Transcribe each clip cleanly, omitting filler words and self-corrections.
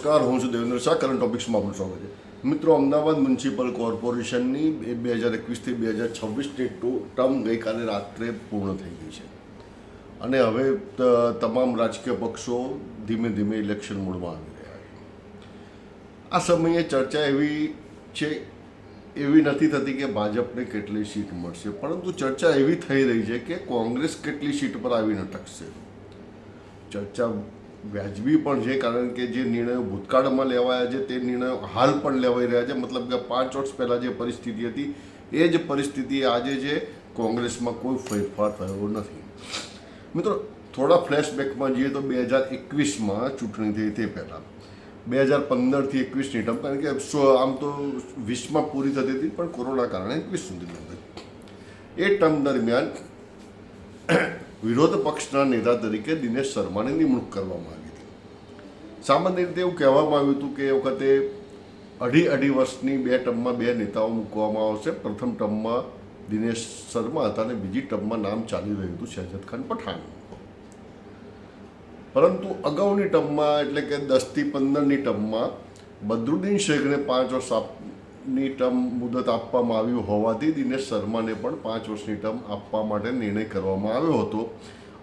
નમસ્કાર, હું છું દેવેન્દ્ર શાહ. કરંટ ટોપિક્સમાં આપણું સ્વાગત છે. મિત્રો, અમદાવાદ મ્યુનિસિપલ કોર્પોરેશનની 2021થી 2026ની ટર્મ ગઈકાલે રાત્રે પૂર્ણ થઈ ગઈ છે અને હવે તમામ રાજકીય પક્ષો ધીમે ધીમે ઇલેક્શન મોડમાં આવી રહ્યા છે. આ સમયે ચર્ચા એવી નથી થતી કે ભાજપને કેટલી સીટ મળશે, પરંતુ ચર્ચા એવી થઈ રહી છે કે કોંગ્રેસ કેટલી સીટ પર આવીને અટકશે. ચર્ચા વ્યાજબી પણ છે, કારણ કે જે નિર્ણયો ભૂતકાળમાં લેવાયા છે તે નિર્ણયો હાલ પણ લેવાઈ રહ્યા છે. મતલબ કે 5 વર્ષ પહેલાં જે પરિસ્થિતિ હતી એ જ પરિસ્થિતિ આજે છે. કોંગ્રેસમાં કોઈ ફેરફાર થયો નથી. મિત્રો, થોડા ફ્લેશબેકમાં જઈએ તો 2021માં ચૂંટણી થઈ તે પહેલાં 2015થી 21ની ટર્મ, કારણ કે આમ તો 20માં પૂરી થતી હતી પણ કોરોના કારણે 21 સુધી લંબાઈ. એ ટર્મ દરમિયાન વિરોધ પક્ષના નેતા તરીકે દિનેશ શર્માની નિમણૂક કરવામાં આવી હતી. સામાન્ય રીતે એવું કહેવામાં આવ્યું હતું કે એ વખતે અઢી વર્ષની 2 ટર્મમાં 2 નેતાઓ મૂકવામાં આવશે. પ્રથમ ટર્મમાં દિનેશ શર્મા હતા અને બીજી ટર્મમાં નામ ચાલી રહ્યું હતું શહેજાદ ખાન પઠાણ. પરંતુ અગાઉની ટર્મમાં, એટલે કે 10થી 15ની ટર્મમાં બદરુદ્દીન શેખને 5 વર્ષની ટર્મ મુદત આપવામાં આવ્યું હોવાથી દિનેશ શર્માને પણ 5 વર્ષની ટર્મ આપવા માટે નિર્ણય કરવામાં આવ્યો હતો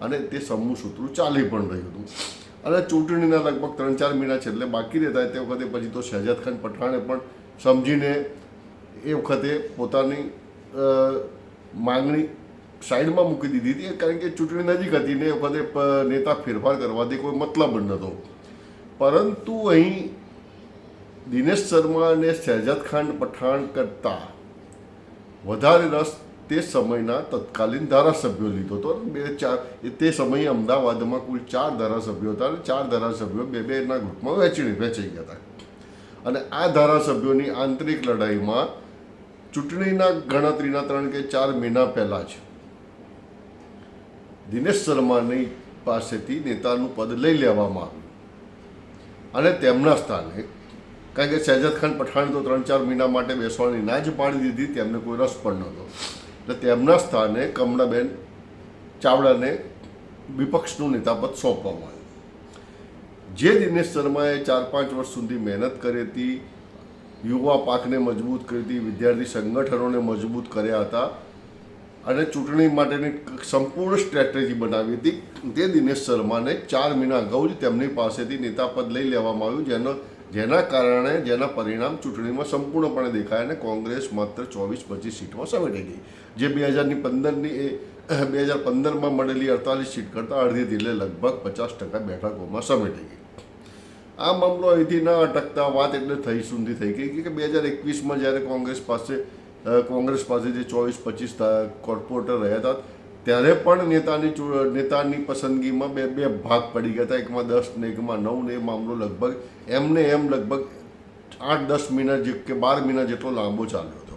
અને તે સમૂહ સૂત્રું ચાલી પણ રહ્યું હતું. અને ચૂંટણીના લગભગ 3-4 મહિના છેલ્લે બાકી રહેતા તે વખતે પછી તો શહેજાદ ખાન પઠાણે પણ સમજીને એ વખતે પોતાની માંગણી સાઈડમાં મૂકી દીધી હતી, કારણ કે ચૂંટણી નજીક હતી ને એ વખતે નેતા ફેરફાર કરવાથી કોઈ મતલબ જ નહોતો. પરંતુ અહીં દિનેશ શર્મા અને શહેજાદ ખાન પઠાણ કરતાં વધારે રસ તે સમયના તત્કાલીન ધારાસભ્યો લીધો હતો. તે સમયે અમદાવાદમાં કુલ 4 ધારાસભ્યો હતા અને 4 ધારાસભ્યો 2-2ના ગ્રુપમાં વહેંચાઈ ગયા હતા. અને આ ધારાસભ્યોની આંતરિક લડાઈમાં ચૂંટણીના ગણતરીના 3 કે 4 મહિના પહેલાં જ દિનેશ શર્માની પાસેથી નેતાનું પદ લઈ લેવામાં આવ્યું અને તેમના સ્થાને, કારણ કે શહેજાદ ખાન પઠાણે તો 3-4 મહિના માટે બેસવાની ના જ પાડી દીધી, તેમને કોઈ રસ પણ નહોતો. એટલે તેમના સ્થાને કમળાબેન ચાવડાને વિપક્ષનું નેતાપદ સોંપવામાં આવ્યું. જે દિનેશ શર્માએ 4-5 વર્ષ સુધી મહેનત કરી હતી, યુવા પાકને મજબૂત કરી હતી, વિદ્યાર્થી સંગઠનોને મજબૂત કર્યા હતા અને ચૂંટણી માટેની સંપૂર્ણ સ્ટ્રેટેજી બનાવી હતી, તે દિનેશ શર્માને 4 મહિના અગાઉ જ તેમની પાસેથી નેતાપદ લઈ લેવામાં આવ્યું, જેના પરિણામ ચૂંટણીમાં સંપૂર્ણપણે દેખાય અને કોંગ્રેસ માત્ર 24-25 સીટમાં સમેટાઈ ગઈ. જે 2015માં મળેલી 48 સીટ કરતાં અડધીથી એટલે લગભગ 50% બેઠકોમાં સમેટાઈ ગઈ. આ મામલો અહીંથી ન અટકતા વાત એટલે સુધી થઈ ગઈ કે 2021માં જ્યારે કોંગ્રેસ પાસે જે 24-25 કોર્પોરેટર રહ્યા હતા ત્યારે પણ નેતાની પસંદગીમાં બે ભાગ પડી ગયા હતા. એકમાં 10 ને એકમાં 9 ને. એ મામલો લગભગ લગભગ 8-10 મહિના કે 12 મહિના જેટલો લાંબો ચાલ્યો હતો.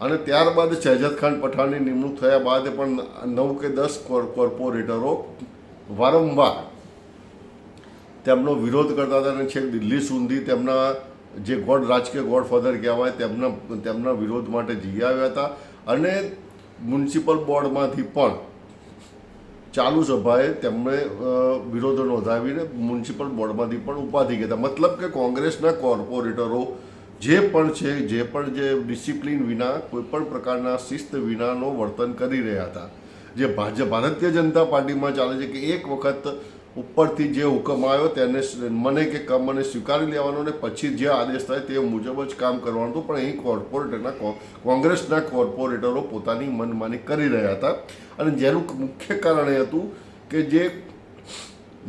અને ત્યારબાદ શહેજાદ ખાન પઠાણની નિમણૂક થયા બાદ પણ 9 કે 10 કોર્પોરેટરો વારંવાર તેમનો વિરોધ કરતા હતા અને છેક દિલ્હી સુધી તેમના જે રાજકીય ગોડફાધર કહેવાય તેમના વિરોધ માટે જઈ આવ્યા હતા. અને મ્યુનિસિપલ બોર્ડમાંથી પણ ચાલુ સભાએ તેમણે વિરોધ નોંધાવીને મ્યુનિસિપલ બોર્ડમાંથી પણ ઊભા થઈ ગયા હતા. મતલબ કે કોંગ્રેસના કોર્પોરેટરો જે ડિસિપ્લિન વિના, કોઈપણ પ્રકારના શિસ્ત વિનાનો વર્તન કરી રહ્યા હતા. જે ભારતીય જનતા પાર્ટીમાં ચાલે છે કે એક વખત ઉપરથી જે હુકમ આવ્યો તેને મને કે કમને સ્વીકારી લેવાનો અને પછી જે આદેશ થાય તે મુજબ જ કામ કરવાનું હતું. પણ અહીં કોંગ્રેસના કોર્પોરેટરો પોતાની મનમાની કરી રહ્યા હતા અને જેનું મુખ્ય કારણ એ હતું કે જે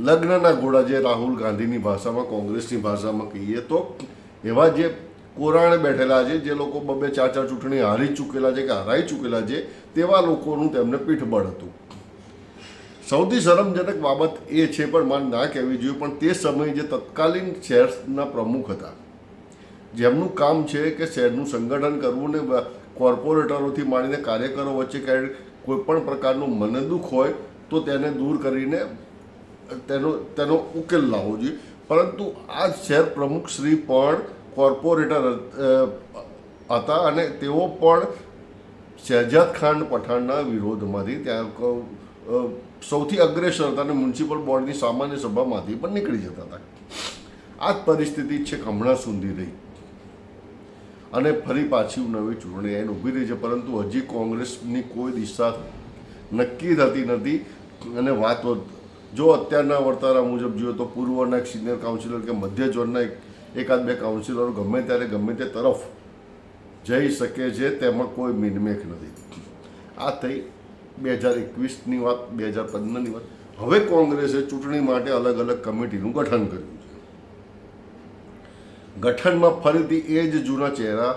લગ્નના ઘોડા, જે રાહુલ ગાંધીની ભાષામાં, કોંગ્રેસની ભાષામાં કહીએ તો એવા જે કોરાણે બેઠેલા છે, જે લોકો 2-4 ચૂંટણી હારી ચૂકેલા છે કે હરાઈ ચૂકેલા છે, તેવા લોકોનું તેમને પીઠબળ હતું. સૌથી શરમજનક બાબત એ છે, પણ મારે ના કહેવી જોઈએ, પણ તે સમયે જે તત્કાલીન શહેરના પ્રમુખ હતા, જેમનું કામ છે કે શહેરનું સંગઠન કરવું ને કોર્પોરેટરોથી માંડીને કાર્યકરો વચ્ચે કોઈપણ પ્રકારનું મનદુખ હોય તો તેને દૂર કરીને તેનો ઉકેલ લાવવો જોઈએ. પરંતુ આ શહેર પ્રમુખ શ્રી પણ કોર્પોરેટર હતા અને તેઓ પણ શહેજાદ ખાન પઠાણના વિરોધમાંથી ત્યાં સૌથી અગ્રેસર હતા અને મ્યુનિસિપલ બોર્ડની સામાન્ય સભામાંથી પણ નીકળી જતા હતા. આ જ પરિસ્થિતિ છેક હમણાં સુધી રહી અને ફરી પાછી નવી ચૂંટણી આવીને ઊભી રહી છે, પરંતુ હજી કોંગ્રેસની કોઈ દિશા નક્કી થતી નથી. અને વાત જો અત્યારના વર્તારા મુજબ જોઈએ તો પૂર્વના એક સિનિયર કાઉન્સિલર કે મધ્ય ઝોનના એકાદ બે કાઉન્સિલરો ગમે ત્યારે ગમે તે તરફ જઈ શકે છે, તેમાં કોઈ મિનમેક નથી. આ થઈ 2021ની વાત, 2015ની વાત. હવે કોંગ્રેસે ચૂંટણી માટે અલગ અલગ કમિટીનું ગઠન કર્યું છે. ગઠનમાં ફરીથી એ જ જૂના ચહેરા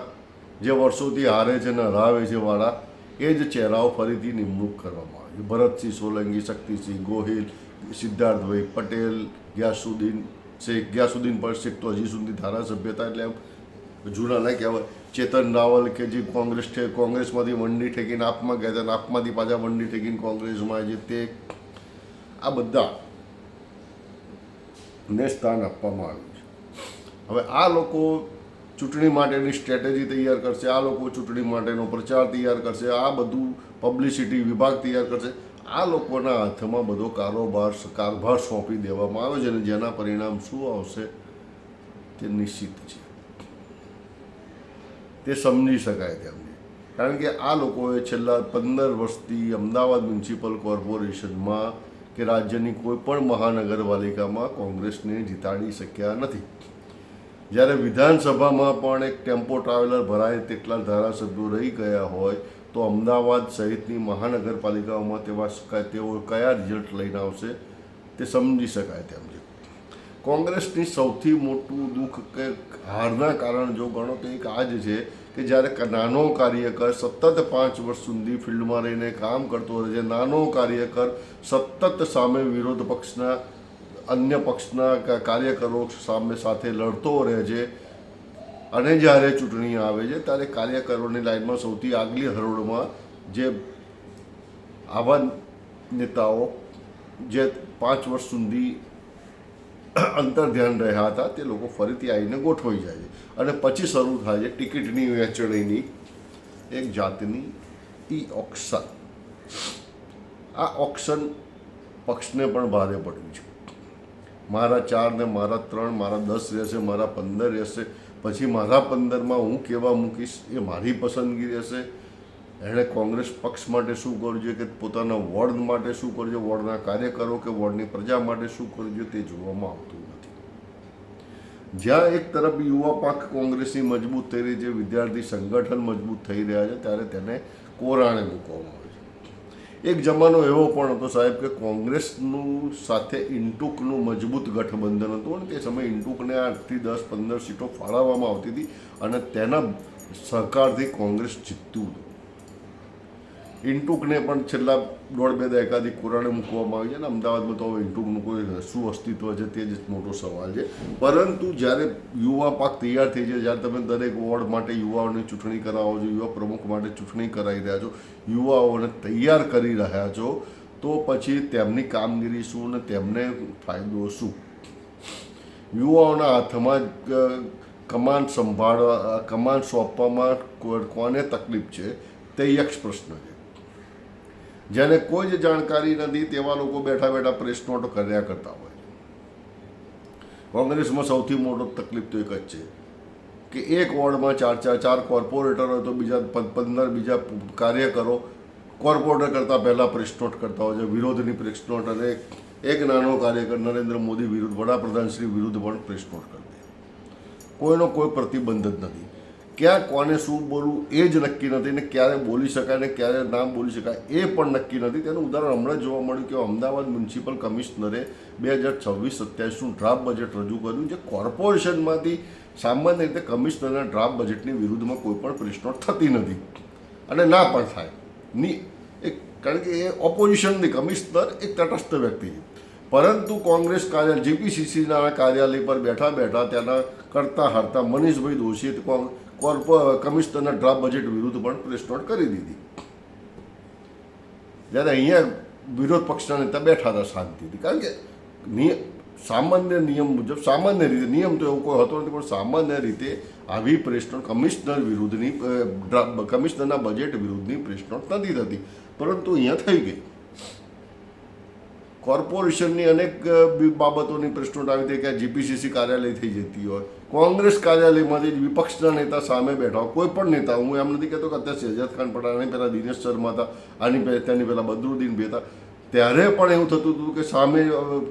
જે વર્ષોથી હારે છે ને હરાવે છે વાળા એ જ ચહેરાઓ ફરીથી નિમણૂક કરવામાં આવી. ભરતસિંહ સોલંકી, શક્તિસિંહ ગોહિલ, સિદ્ધાર્થભાઈ પટેલ, ગ્યાસુદ્દીન શેખ તો હજી સુધી ધારાસભ્ય હતા, એટલે જૂના ના કહેવાય. ચેતન રાવલ કે જે કોંગ્રેસમાંથી વંડી ઠેકીને આપમાં ગયા હતા, આપમાંથી પાછા વંડી ઠેકીને કોંગ્રેસમાં જે તે આ બધાને સ્થાન આપવામાં આવ્યું છે. હવે આ લોકો ચૂંટણી માટેની સ્ટ્રેટેજી તૈયાર કરશે, આ લોકો ચૂંટણી માટેનો પ્રચાર તૈયાર કરશે, આ બધું પબ્લિસિટી વિભાગ તૈયાર કરશે. આ લોકોના હાથમાં બધો કારભાર સોંપી દેવામાં આવે છે અને જેના પરિણામ શું આવશે તે નિશ્ચિત છે, તે સમજી શકાય તેમને. કારણ કે આ લોકોએ છેલ્લા 15 વર્ષથી અમદાવાદ મ્યુનિસિપલ કોર્પોરેશનમાં કે રાજ્યની કોઈ પણ મહાનગરપાલિકામાં કોંગ્રેસને જીતાડી શક્યા નથી. જ્યારે વિધાનસભામાં પણ એક ટેમ્પો ટ્રાવેલર ભરાય તેટલા ધારાસભ્યો રહી ગયા હોય તો અમદાવાદ સહિતની મહાનગરપાલિકાઓમાં તેઓ કયા રિઝલ્ટ લઈને આવશે તે સમજી શકાય તેમ છે. કોંગ્રેસની સૌથી મોટું દુઃખ કે હારના કારણ જો ગણો તો એક આ જ છે કે જ્યારે નાનો કાર્યકર સતત 5 વર્ષ સુધી ફિલ્ડમાં રહીને કામ કરતો રહે છે, નાનો કાર્યકર સતત સામે વિરોધ પક્ષના અન્ય પક્ષના કાર્યકરો સાથે લડતો રહે છે અને જ્યારે ચૂંટણી આવે છે ત્યારે કાર્યકરોની લાઈનમાં સૌથી આગલી હરોળમાં જે આવા નેતાઓ જે 5 વર્ષ સુધી અંતર ધ્યાન રહ્યા હતા તે લોકો ફરીથી આવીને ગોઠવાઈ જાય છે અને પછી શરૂ થાય છે ટિકિટની વહેંચણીની એક જાતની ઓક્શન. આ ઓક્શન પક્ષને પણ ભારે પડ્યું છે. મારા 4 ને મારા 3, મારા 10 રહેશે, મારા 15 રહેશે, પછી મારા 15માં હું કેવા મૂકીશ એ મારી પસંદગી રહેશે. એણે કોંગ્રેસ પક્ષ માટે શું કરવું જોઈએ કે પોતાના વોર્ડ માટે શું કરવું જોઈએ, વોર્ડના કાર્યકરો કે વોર્ડની પ્રજા માટે શું કરવું જોઈએ તે જોવામાં આવતું નથી. જ્યાં એક તરફ યુવા પાંખ કોંગ્રેસની મજબૂત થઈ રહી છે, વિદ્યાર્થી સંગઠન મજબૂત થઈ રહ્યા છે, ત્યારે તેને કોરાણે મૂકવામાં આવે છે. એક જમાનો એવો પણ હતો સાહેબ કે કોંગ્રેસનું સાથે ઇન્ટુકનું મજબૂત ગઠબંધન હતું અને તે સમયે ઇન્ટુકને 8 થી 10, 15 સીટો ફાળવવામાં આવતી હતી અને તેના સહકારથી કોંગ્રેસ જીતતું હતું. ઇન્ટુકને પણ છેલ્લા 1.5-2 દાયકાથી કોરાણે મૂકવામાં આવી છે અને અમદાવાદમાં તો હવે ઇન્ટુકનું કોઈ શું અસ્તિત્વ છે તે જ મોટો સવાલ છે. પરંતુ જ્યારે યુવા પાક તૈયાર થઈ છે, જ્યારે તમે દરેક વોર્ડ માટે યુવાઓની ચૂંટણી કરાવો છો, યુવા પ્રમુખ માટે ચૂંટણી કરાવી રહ્યા છો, યુવાઓને તૈયાર કરી રહ્યા છો, તો પછી તેમની કામગીરી શું અને તેમને ફાયદો શું? યુવાઓના હાથમાં કમાન સોંપવામાં કોને તકલીફ છે તે એક પ્રશ્ન છે. જેને કોઈ જ જાણકારી નથી તેવા લોકો બેઠા બેઠા પ્રેસ નોટો કર્યા કરતા હોય. કોંગ્રેસમાં સૌથી મોટો તકલીફ તો એક જ છે કે એક વોર્ડમાં 4 કોર્પોરેટર હોય તો બીજા 15 બીજા કાર્યકરો કોર્પોરેટર કરતાં પહેલાં પ્રેસ નોટ કરતા હોય છે, વિરોધની પ્રેસ નોટ, અને એક નાનો કાર્યકર નરેન્દ્ર મોદી વિરુદ્ધ, વડાપ્રધાન શ્રી વિરુદ્ધ પણ પ્રેસ નોટ કરી દે. કોઈનો કોઈ પ્રતિબંધ જ નથી. ક્યાં કોને શું બોલવું એ જ નક્કી નથી ને ક્યારે બોલી શકાય ને ક્યારે ના બોલી શકાય એ પણ નક્કી નથી. તેનું ઉદાહરણ હમણાં જોવા મળ્યું કે અમદાવાદ મ્યુનિસિપલ કમિશનરે 2026-27નું ડ્રાફ્ટ બજેટ રજૂ કર્યું જે કોર્પોરેશનમાંથી સામાન્ય રીતે કમિશનરના ડ્રાફ્ટ બજેટની વિરુદ્ધમાં કોઈ પણ પ્રેસ નોટ થતી નથી અને ના પણ થાય કારણ કે એ ઓપોઝિશનની કમિશનર એક તટસ્થ વ્યક્તિ છે. પરંતુ કોંગ્રેસ જીપીસીસીના કાર્યાલય પર બેઠા બેઠા ત્યાંના કરતા હારતા મનીષભાઈ દોશીએ કમિશનરના ડ્રાફ્ટ બજેટ વિરુદ્ધ પણ પ્રેસ નોટ કરી દીધી. જ્યારે અહીંયા વિરોધ પક્ષના નેતા બેઠા હતા શાંતિથી, કારણ કે સામાન્ય નિયમ મુજબ, સામાન્ય રીતે, નિયમ તો એવું કોઈ હતો નથી, પણ સામાન્ય રીતે આવી પ્રેસ નોટ કમિશનરના બજેટ વિરુદ્ધની પ્રેસ નોટ નથી થતી, પરંતુ અહીંયા થઈ ગઈ. કોર્પોરેશનની અનેક બાબતોની પ્રશ્નો આવી હતી કે જીપીસીસી કાર્યાલય થઈ જતી હોય, કોંગ્રેસ કાર્યાલયમાંથી જ વિપક્ષના નેતા સામે બેઠા હોય, કોઈ પણ નેતા, હું એમ નથી કહેતો કે અત્યારે શહેજાદ ખાન પઠાણ, આની પહેલાં દિનેશ શર્મા હતા, ત્યાંની પહેલાં બદરુદ્દીન ભી હતા, ત્યારે પણ એવું થતું હતું કે સામે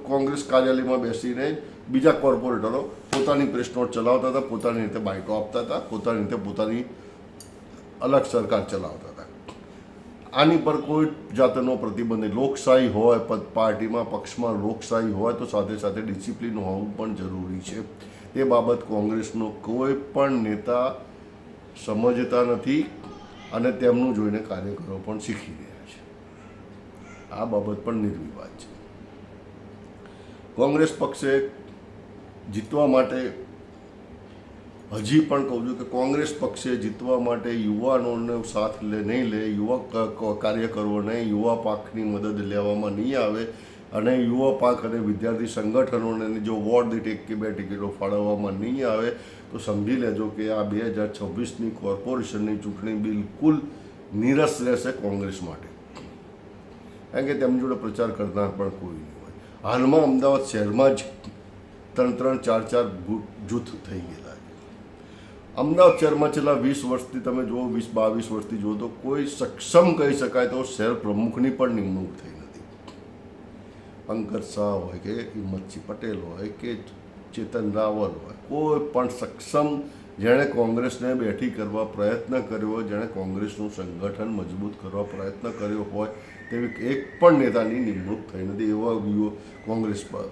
કોંગ્રેસ કાર્યાલયમાં બેસીને બીજા કોર્પોરેટરો પોતાની પ્રેસ નોટ ચલાવતા હતા, પોતાની રીતે બાઇટો આપતા હતા, પોતાની રીતે પોતાની અલગ સરકાર ચલાવતા હતા. આની પર કોઈ જાતનો પ્રતિબંધ નહીં. લોકશાહી હોય, પાર્ટીમાં પક્ષમાં લોકશાહી હોય તો સાથે સાથે ડિસિપ્લિન હોવું પણ જરૂરી છે. એ બાબત કોંગ્રેસનો કોઈ પણ નેતા સમજતા નથી અને તેમનું જોઈને કાર્યકરો પણ શીખી રહ્યા છે. આ બાબત પણ નિર્વિવાદ છે. કોંગ્રેસ પક્ષે જીતવા માટે, હજી પણ કહું છું કે કોંગ્રેસ પક્ષે જીતવા માટે યુવાનોને સાથ નહીં લે, યુવા કાર્યકરોને યુવા પાંખની મદદ લેવામાં નહીં આવે અને યુવા પાંખ અને વિદ્યાર્થી સંગઠનોને જો વોર્ડ દીઠ 1 કે 2 ટિકિટો ફાળવવામાં નહીં આવે તો સમજી લેજો કે આ 2026ની કોર્પોરેશનની ચૂંટણી બિલકુલ નીરસ રહેશે કોંગ્રેસ માટે, કારણ કે તેમની જોડે પ્રચાર કરનાર પણ કોઈ નહીં હોય. હાલમાં અમદાવાદ શહેરમાં જ 3-3, 4-4 જૂથ થઈ ગયેલા છે. અમદાવાદ શહેરમાં છેલ્લા 20 વર્ષથી તમે જુઓ, 20-22 વર્ષથી જુઓ તો કોઈ સક્ષમ કહી શકાય તો શહેર પ્રમુખની પણ નિમણૂક થઈ નથી. પંકજ શાહ હોય કે હિંમતસિંહ પટેલ હોય કે ચેતન રાવલ હોય, કોઈ પણ સક્ષમ જેણે કોંગ્રેસને બેઠી કરવા પ્રયત્ન કર્યો હોય, જેણે કોંગ્રેસનું સંગઠન મજબૂત કરવા પ્રયત્ન કર્યો હોય તેવી એક પણ નેતાની નિમણૂક થઈ નથી. એવા કોંગ્રેસમાં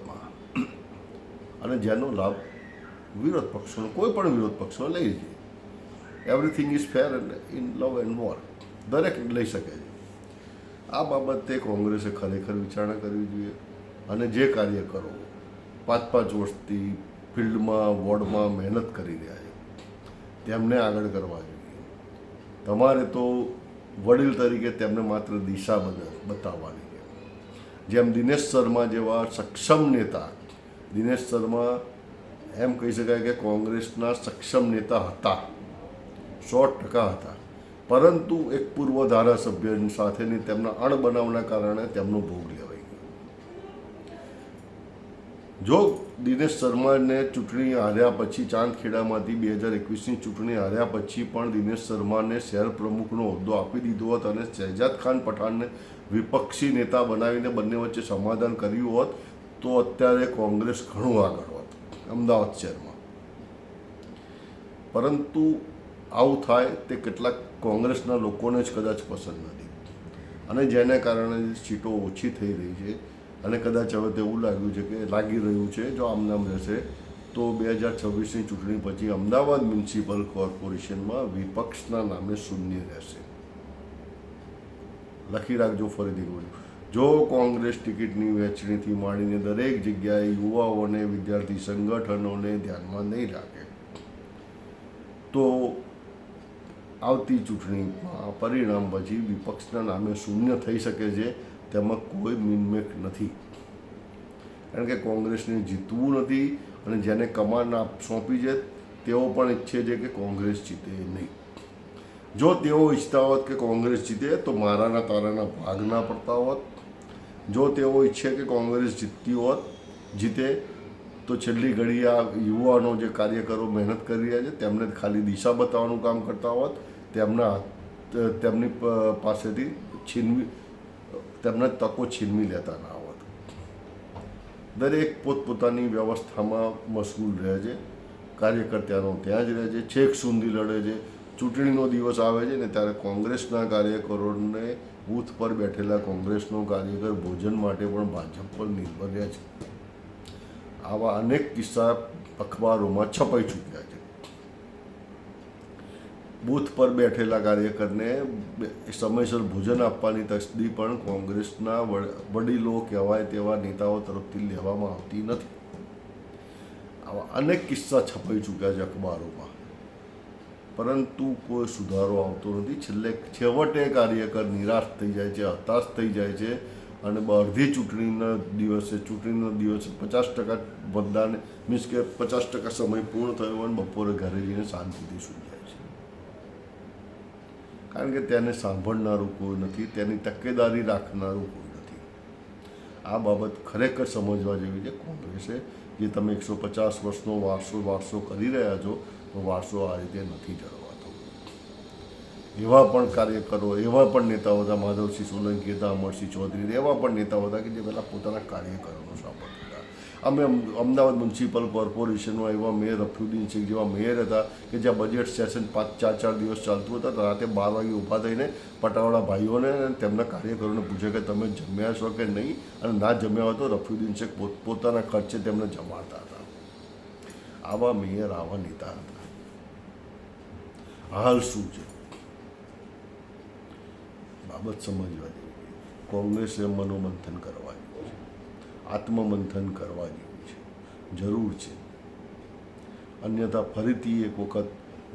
અને જેનો લાભ વિરોધ પક્ષોનો, કોઈ પણ વિરોધ પક્ષો લઈ છે. Everything is fair in love and war, દરેક લઈ શકે છે. આ બાબતે કોંગ્રેસે ખરેખર વિચારણા કરવી જોઈએ અને જે કાર્યકરો 5-5 વર્ષથી ફિલ્ડમાં, વોર્ડમાં મહેનત કરી રહ્યા છે તેમને આગળ કરવા જોઈએ. તમારે તો વડીલ તરીકે તેમને માત્ર દિશા બતાવવાની છે. જેમ દિનેશ શર્મા જેવા સક્ષમ નેતા, દિનેશ શર્મા એમ કહી શકાય કે કોંગ્રેસના સક્ષમ નેતા હતા, 100% હતા, પરંતુ એક પૂર્વ ધારાસભ્ય સાથેની તેમના અણબનાવના કારણે તેમનો ભોગ લેવાઈ ગયો. જો દિનેશ શર્માને ચૂંટણી હાર્યા પછી, ચાંદખેડામાંથી 2021ની ચૂંટણી હાર્યા પછી પણ દિનેશ શર્માને શહેર પ્રમુખનો હોદ્દો આપી દીધો હોત અને શહેજાદ ખાન પઠાણને વિપક્ષી નેતા બનાવીને બંને વચ્ચે સમાધાન કર્યું હોત તો અત્યારે કોંગ્રેસ ઘણું આગળ હોત અમદાવાદ શહેરમાં. પરંતુ આવું થાય તે કેટલાક કોંગ્રેસના લોકોને જ કદાચ પસંદ નથી અને જેને કારણે સીટો ઓછી થઈ રહી છે અને કદાચ હવે તેવું લાગી રહ્યું છે જો આમનામ રહેશે તો 2026ની ચૂંટણી પછી અમદાવાદ મ્યુનિસિપલ કોર્પોરેશનમાં વિપક્ષના નામે શૂન્ય રહેશે. લખી રાખજો, ફરીથી કહું છું, જો કોંગ્રેસ ટિકિટની વહેંચણીથી માંડીને દરેક જગ્યાએ યુવાઓને, વિદ્યાર્થી સંગઠનોને ધ્યાનમાં નહીં રાખે તો આવતી ચૂંટણીમાં પરિણામ પછી વિપક્ષના નામે શૂન્ય થઈ શકે છે. તેમાં કોઈ મીનમેક નથી, કારણ કે કોંગ્રેસને જીતવું નથી અને જેને કમાન સોંપી છે તેઓ પણ ઈચ્છે છે કે કોંગ્રેસ જીતે નહીં. જો તેઓ ઈચ્છતા હોત કે કોંગ્રેસ જીતે તો મારાના તારાના ભાગ ના પડતા હોત. જો તેઓ ઈચ્છે કે કોંગ્રેસ જીતે તો છેલ્લી ઘડી આ યુવાનો જે કાર્યકરો મહેનત કરી રહ્યા છે તેમને ખાલી દિશા બતાવવાનું કામ કરતા હોત, તેમની પાસેથી તેમના તકો છીનવી લેતા ના હોત. દરેક પોતપોતાની વ્યવસ્થામાં મશગુલ રહે છે, કાર્યકર ત્યાંનો ત્યાં જ રહે છે, છેક સુધી લડે છે. ચૂંટણીનો દિવસ આવે છે ને ત્યારે કોંગ્રેસના કાર્યકરોને, બૂથ પર બેઠેલા કોંગ્રેસનો કાર્યકર ભોજન માટે પણ ભાજપ પર નિર્ભર રહે છે. આવા અનેક કિસ્સા અખબારોમાં છપાઈ ચૂક્યા છે. બૂથ પર બેઠેલા કાર્યકરને સમયસર ભોજન આપવાની તસ્દી પણ કોંગ્રેસના વડીલો કહેવાય તેવા નેતાઓ તરફથી લેવામાં આવતી નથી. આવા અનેક કિસ્સા છપાઈ ચૂક્યા છે અખબારોમાં, પરંતુ કોઈ સુધારો આવતો નથી. છેવટે કાર્યકર નિરાશ થઈ જાય છે, હતાશ થઈ જાય છે અને અડધી ચૂંટણીના દિવસે 50% મતદાન, મીન્સ કે 50% સમય પૂર્ણ થયો અને બપોરે ઘરે જઈને શાંતિથી સૂઈ જાય છે, કારણ કે તેને સાંભળનારું કોઈ નથી, તેની તકેદારી રાખનારું કોઈ નથી. આ બાબત ખરેખર સમજવા જેવી છે. કોંગ્રેસે જે તમે 150 વર્ષનો વારસો કરી રહ્યા છો તો વારસો આ રીતે નથી જળવાતો. એવા પણ કાર્યકરો, એવા પણ નેતાઓ હતા, માધવસિંહ સોલંકી હતા, અમરસિંહ ચૌધરી, એવા પણ નેતાઓ હતા કે જે પહેલાં પોતાના કાર્યકરોનો સાપોર્ટ હતા. અમે અમદાવાદ મ્યુનિસિપલ કોર્પોરેશનમાં એવા મેયર રફીઉદ્દીન શેખ જેવા મેયર હતા કે જ્યાં બજેટ સેશન 4 દિવસ ચાલતું હતા, રાતે 12 વાગે ઊભા થઈને પટાવાળા ભાઈઓને અને તેમના કાર્યકરોને પૂછે કે તમે જમ્યા છો કે નહીં, અને ના જમ્યા હોય તો રફીઉદ્દીન શેખ પોતાના ખર્ચે તેમને જમાડતા હતા. આવા મેયર, આવા નેતા હતા. હાલ શું છે બાબત સમજવા જેવી. કોંગ્રેસે મનોમંથન કરવા જેવું છે, આત્મમંથન કરવા જેવું છે, જરૂર છે. અન્યથા ફરીથી એક વખત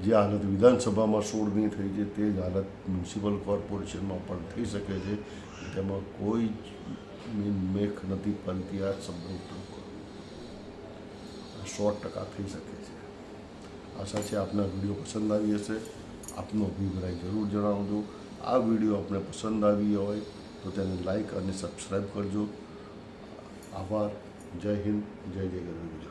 જે હાલત વિધાનસભામાં 16ની થઈ છે તે જ હાલત મ્યુનિસિપલ કોર્પોરેશનમાં પણ થઈ શકે છે. તેમાં કોઈ જ મેખ નથી બનતી. આ શબ્દનો ઉપયોગ કરો, 100% થઈ શકે છે. આશા છે આપના વિડીયો પસંદ આવી હશે. આપનો અભિપ્રાય જરૂર જણાવજો. આ વિડીયો આપને પસંદ આવી હોય તો તેને લાઈક અને સબસ્ક્રાઈબ કરજો. આભાર. જય હિન્દ, જય જય ગરવી.